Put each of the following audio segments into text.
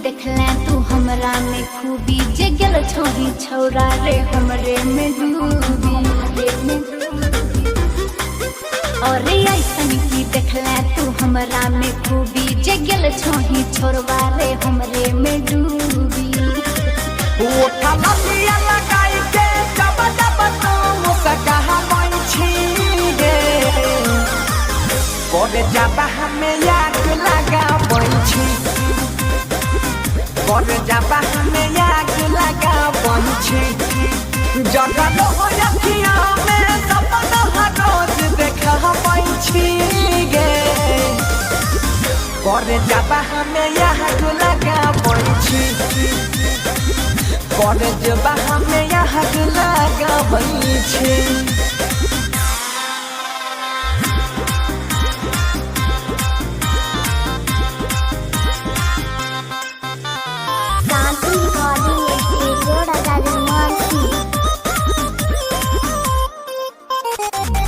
देखला तू हमरा में खूबी जे गेल छोरी छौरा रे हमरे में डूबी और ऐसन की देखला तू हमरा में खूबी जे गेल छोरी छोरवा रे हमरे में डूबी ओठा ललिया लगाई के जब जब तो मुस्का मन छी गे कोडे जाबा हमें याद लगा बंछी कोडे जाबा हमें याद लगा बंछी जगह हो अखिया में सपना रोज देखा बंछी गे कोडे जाबा हमें याद लगा बंछी कोडे जाबा हमें याद लगा बंछी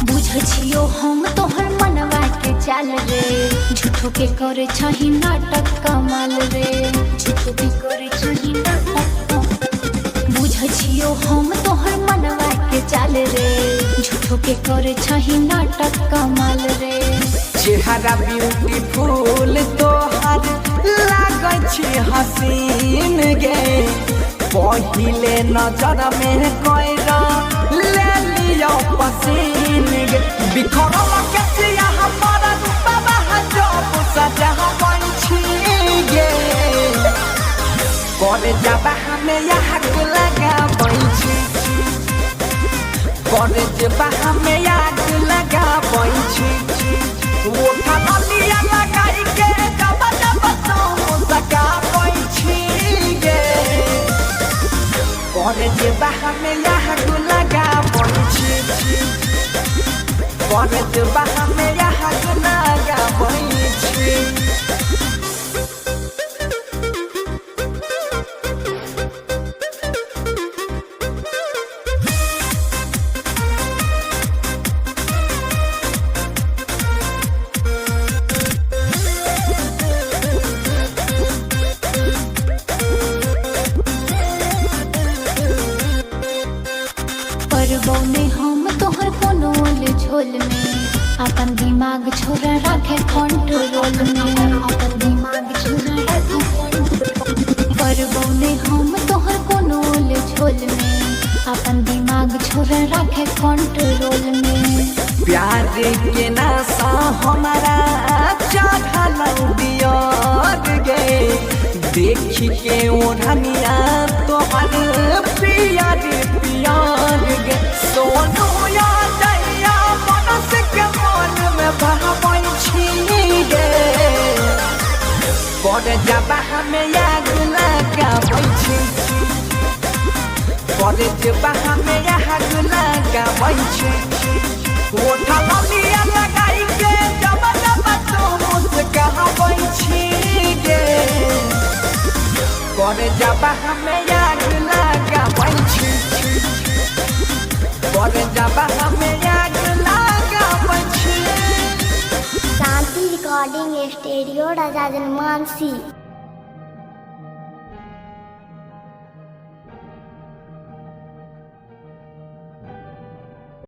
बुझियो हम तोहर मनवा के चाल रे झूठो के करे छही नाटक कमाल रे झूठो के करे छही नाटक बुझियो हम तोहर मनवा के चाल रे झूठो के करे छही नाटक कमाल रे चेहरा ब्यूटीफुल तोहर लागै छी हसीन गे पहिले नजर में कोइरा ले लियो पसीन गे बिखरल के सिया हमारा रूपवा हजब सजा बंछी गे करे जाबा हमें याद लगा बंछी करे जाबा हमें याद लगा बंछी ओठा ललिया लगाई के जब जब तो मुस्का बंछी गे करे जाबा हमें याद लगा बंछी करे जाबा हमें याद लगा बंछी बौने हम तोहर कोनो झोल में अपन दिमाग छोरा रखे कंट्रोल में अपन दिमाग छोरा रखे पर बौने हम तोहर कोनो झोल में अपन दिमाग छोरा रखे कंट्रोल में प्यार के नशा हमारा चढ़ल दिया गे देखी के ओढ़निया तोहर प्यार प्यार गे सोनू या दैया मनस के मन में बहबन छी गे करे जाबा हमें याद लगा बंछी करे जाबा हमें याद लगा बंछी ओठा ललिया लगाई के जब जब तो मुस्का बंछी गे करे जाबा हमें याद लगा बंछी करे जाबा हमें याद लगा बंछी शांति रिकॉर्डिंग स्टूडियो राजा जनमानसी।